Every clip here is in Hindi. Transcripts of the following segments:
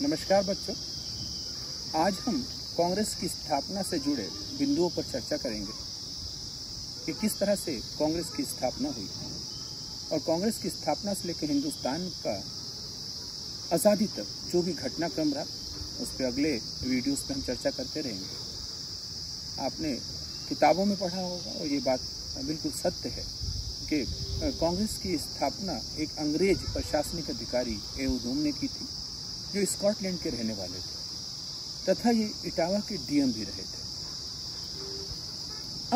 नमस्कार बच्चों, आज हम कांग्रेस की स्थापना से जुड़े बिंदुओं पर चर्चा करेंगे कि किस तरह से कांग्रेस की स्थापना हुई और कांग्रेस की स्थापना से लेकर हिंदुस्तान का आज़ादी तक जो भी घटनाक्रम रहा उस पर अगले वीडियोस पे हम चर्चा करते रहेंगे। आपने किताबों में पढ़ा होगा और ये बात बिल्कुल सत्य है कि कांग्रेस की स्थापना एक अंग्रेज प्रशासनिक अधिकारी एओ ह्यूम ने की थी, जो स्कॉटलैंड के रहने वाले थे तथा ये इटावा के डीएम भी रहे थे।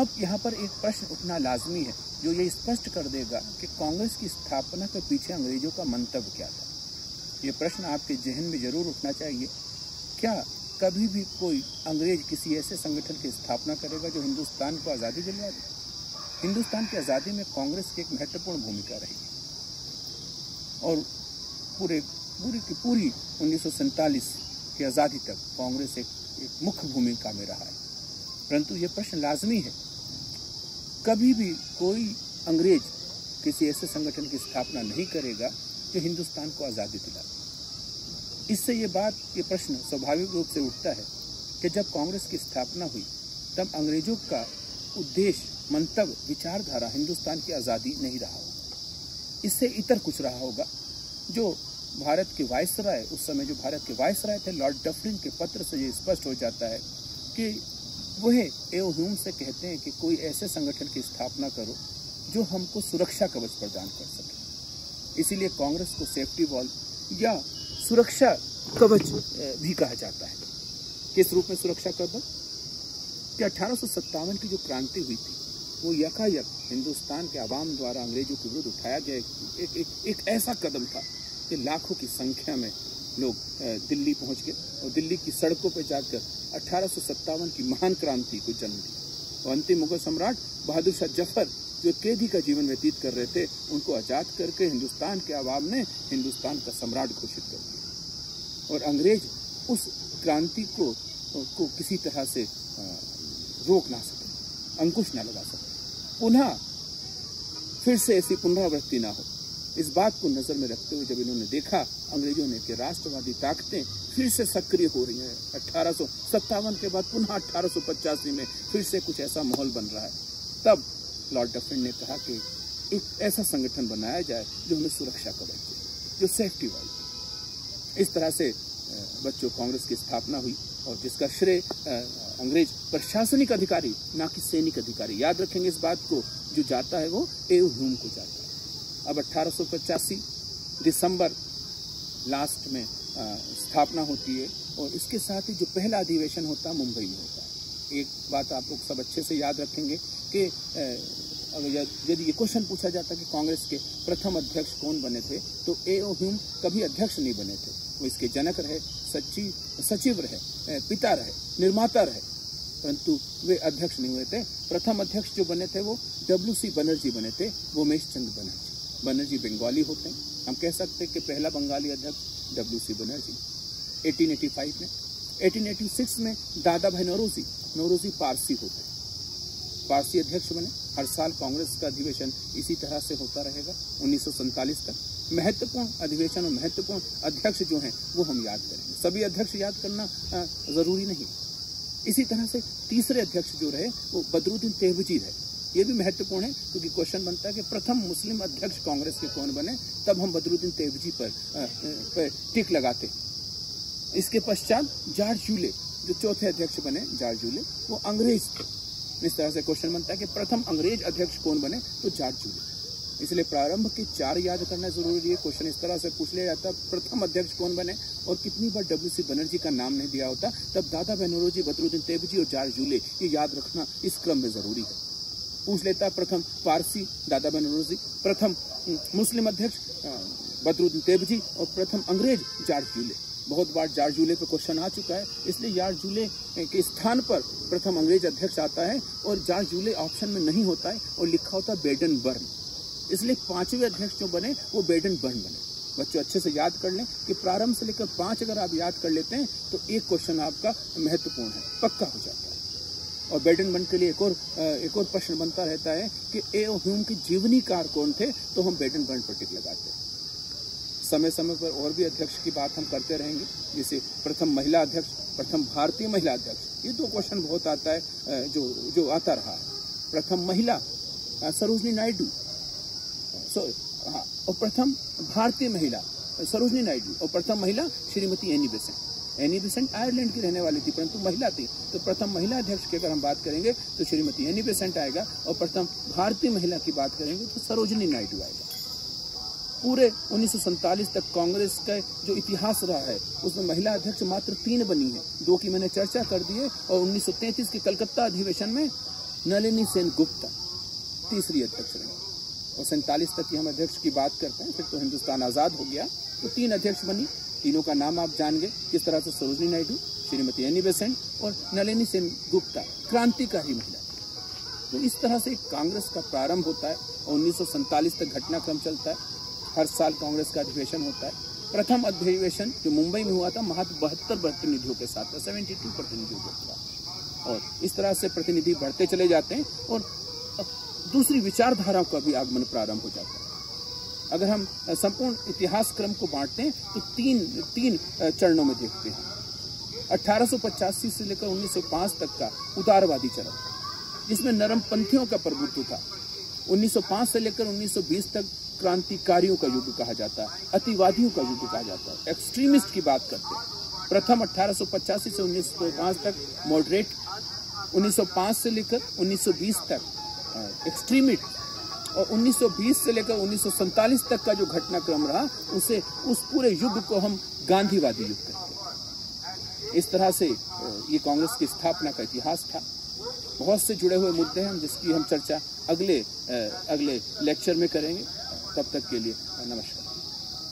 अब यहाँ पर एक प्रश्न उठना लाजमी है जो ये स्पष्ट कर देगा कि कांग्रेस की स्थापना के पीछे अंग्रेजों का मंतव्य क्या था। ये प्रश्न आपके जहन में जरूर उठना चाहिए। क्या कभी भी कोई अंग्रेज किसी ऐसे संगठन की स्थापना करेगा जो हिंदुस्तान को आज़ादी दिलवा दे? हिंदुस्तान की आज़ादी में कांग्रेस की एक महत्वपूर्ण भूमिका रही और पूरी 1947 की आज़ादी तक कांग्रेस एक मुख्य भूमिका में रहा है। परंतु ये प्रश्न लाजमी है, कभी भी कोई अंग्रेज किसी ऐसे संगठन की स्थापना नहीं करेगा जो हिंदुस्तान को आज़ादी दिला। इससे ये प्रश्न स्वाभाविक रूप से उठता है कि जब कांग्रेस की स्थापना हुई तब अंग्रेजों का उद्देश्य, मंतव्य, विचारधारा हिंदुस्तान की आज़ादी नहीं रहा होगा। इससे इतर कुछ रहा होगा। जो भारत के वायसराय, उस समय जो भारत के वायसराय थे लॉर्ड डफरिन के पत्र से ये स्पष्ट हो जाता है कि वह एओ ह्यूम से कहते हैं कि कोई ऐसे संगठन की स्थापना करो जो हमको सुरक्षा कवच प्रदान कर सके। इसीलिए कांग्रेस को सेफ्टी वॉल या सुरक्षा कवच भी कहा जाता है। किस रूप में सुरक्षा कवच? कि 1857 की जो क्रांति हुई थी वो यकायक हिंदुस्तान के आवाम द्वारा अंग्रेजों के विरुद्ध उठाया गया एक ऐसा कदम था कि लाखों की संख्या में लोग दिल्ली पहुंच गए और दिल्ली की सड़कों पर जाकर 1857 की महान क्रांति को जन्म दिया। और अंतिम मुगल सम्राट बहादुर शाह जफर जो कैदी का जीवन व्यतीत कर रहे थे, उनको आज़ाद करके हिंदुस्तान के आवाम ने हिंदुस्तान का सम्राट घोषित कर दिया और अंग्रेज उस क्रांति को किसी तरह से रोक ना सके, अंकुश ना लगा सके। पुनः फिर से ऐसी पुनरावृत्ति ना हो, इस बात को नजर में रखते हुए जब इन्होंने देखा अंग्रेजों ने कि राष्ट्रवादी ताकतें फिर से सक्रिय हो रही हैं, 1857 के बाद पुनः 1885 में फिर से कुछ ऐसा माहौल बन रहा है, तब लॉर्ड डफरिन ने कहा कि एक ऐसा संगठन बनाया जाए जो हमें सुरक्षा कवच दे, जो सेफ्टी वाली। इस तरह से बच्चों कांग्रेस की स्थापना हुई और जिसका श्रेय अंग्रेज प्रशासनिक अधिकारी, ना कि सैनिक अधिकारी, याद रखेंगे इस बात को, जो जाता है वो एओ ह्यूम को जाता है। अब 1885 दिसंबर लास्ट में स्थापना होती है और इसके साथ ही जो पहला अधिवेशन होता है मुंबई में होता है। एक बात आप लोग सब अच्छे से याद रखेंगे कि अगर यदि ये क्वेश्चन पूछा जाता कि कांग्रेस के प्रथम अध्यक्ष कौन बने थे, तो एओ ह्यूम कभी अध्यक्ष नहीं बने थे। वो इसके जनक रहे, सचिव रहे, पिता रहे, निर्माता रहे, परंतु वे अध्यक्ष नहीं हुए थे। प्रथम अध्यक्ष जो बने थे वो WC बनर्जी बने थे, वोमेश चंद्र बनर्जी बंगाली होते हैं। हम कह सकते हैं कि पहला बंगाली अध्यक्ष WC बनर्जी 1885 में। 1886 में दादा भाई नौरोजी पारसी होते हैं, पारसी अध्यक्ष बने। हर साल कांग्रेस का अधिवेशन इसी तरह से होता रहेगा 1947 तक। महत्वपूर्ण अधिवेशन और महत्वपूर्ण अध्यक्ष जो हैं वो हम याद करेंगे, सभी अध्यक्ष याद करना जरूरी नहीं। इसी तरह से तीसरे अध्यक्ष जो रहे वो बदरुद्दीन तेहबजी रहे। ये भी महत्वपूर्ण है क्योंकि क्वेश्चन बनता है कि प्रथम मुस्लिम अध्यक्ष कांग्रेस के कौन बने, तब हम बदरुद्दीन तेहबजी पर टिक लगाते। इसके पश्चात जॉर्ज यूले जो चौथे अध्यक्ष बने, जॉर्ज यूले वो अंग्रेज थे। इस तरह से क्वेश्चन बनता है कि प्रथम अंग्रेज अध्यक्ष कौन बने, तो जॉर्ज यूले। इसलिए प्रारंभ के 4 याद करना जरूरी है। क्वेश्चन इस तरह से पूछ लिया जाता प्रथम अध्यक्ष कौन बने और कितनी बार WC बनर्जी का नाम नहीं दिया होता, तब दादा भाई नौरोजी, बदरुद्दीन तेहबजी और जॉर्ज यूले, ये याद रखना इस क्रम में जरूरी है। पूछ लेता प्रथम पारसी दादा भाई नौरोजी, प्रथम मुस्लिम अध्यक्ष बदरुद्दीन तेहबजी और प्रथम अंग्रेज जॉर्ज यूले। बहुत बार जॉर्ज यूले पे क्वेश्चन आ चुका है, इसलिए जॉर्ज यूले के स्थान पर प्रथम अंग्रेज अध्यक्ष आता है और जॉर्ज यूले ऑप्शन में नहीं होता है और लिखा होता है बेडन बर्न। इसलिए 5वें अध्यक्ष जो बने वो बेडन बर्न बने। बच्चों अच्छे से याद कर लें कि प्रारंभ से लेकर 5 अगर आप याद कर लेते हैं तो एक क्वेश्चन आपका महत्वपूर्ण है, पक्का हो जाता है। और बेडन बर्न के लिए एक और प्रश्न बनता रहता है कि एओ ह्यूम के जीवनीकार कौन थे, तो हम बेडन बर्न पर टिक लगाते हैं। समय समय पर और भी अध्यक्ष की बात हम करते रहेंगे, जैसे प्रथम महिला अध्यक्ष, प्रथम भारतीय महिला अध्यक्ष। ये 2 क्वेश्चन बहुत आता है, जो आता रहा है। प्रथम महिला सरोजनी नायडू, और प्रथम भारतीय महिला सरोजनी नायडू, और प्रथम महिला Shrimati Annie Besant. Annie Besant Ireland की रहने वाली थी, परंतु महिला थी, तो प्रथम महिला अध्यक्ष की अगर हम बात करेंगे तो श्रीमती एनी बेसेंट आएगा, और प्रथम भारतीय महिला की बात करेंगे तो सरोजनी नायडू आएगा। पूरे 1947 तक कांग्रेस का जो इतिहास रहा है उसमें महिला अध्यक्ष मात्र 3 बनी है, 2 की मैंने चर्चा कर दी है, और 1933 के कलकत्ता अधिवेशन में नलिनी सेन गुप्ता तीसरी अध्यक्ष रही। और 47 तक की हम अध्यक्ष की बात करते हैं, फिर तो हिंदुस्तान आजाद हो गया, तो 3 अध्यक्ष बनी। तीनों का नाम आप जान गए किस तरह से, सरोजनी नायडू, श्रीमती एनी बेसेंट और नलिनी सेन गुप्ता, क्रांतिकारी महिला। तो इस तरह से कांग्रेस का प्रारंभ होता है और 1947 तक घटनाक्रम चलता है। हर साल कांग्रेस का अधिवेशन होता है। प्रथम अधिवेशन जो मुंबई में हुआ था महज 72 प्रतिनिधियों के साथ, 72 प्रतिनिधियों के साथ, और इस तरह से प्रतिनिधि बढ़ते चले जाते हैं और दूसरी विचारधाराओं का भी आगमन प्रारंभ हो जाता है। अगर हम संपूर्ण इतिहास क्रम को बांटते हैं तो तीन चरणों में देखते हैं। 1885 से लेकर 1905 तक का उदारवादी चरण, जिसमें नरमपंथियों का प्रभुत्व था। 1905 से लेकर 1920 तक क्रांतिकारियों का युग कहा जाता है, अतिवादियों का युग कहा जाता है, एक्सट्रीमिस्ट की बात करते हैं। प्रथम 1885 से 1905 तक मॉडरेट, 1905 से लेकर 1920 तक एक्सट्रीमिस्ट, और 1920 से लेकर 1947 तक का जो घटनाक्रम रहा उस पूरे युग को हम गांधीवादी युग कहते हैं। इस तरह से ये कांग्रेस की स्थापना का इतिहास था। बहुत से जुड़े हुए मुद्दे हैं जिसकी हम चर्चा अगले लेक्चर में करेंगे। तब तक के लिए नमस्कार।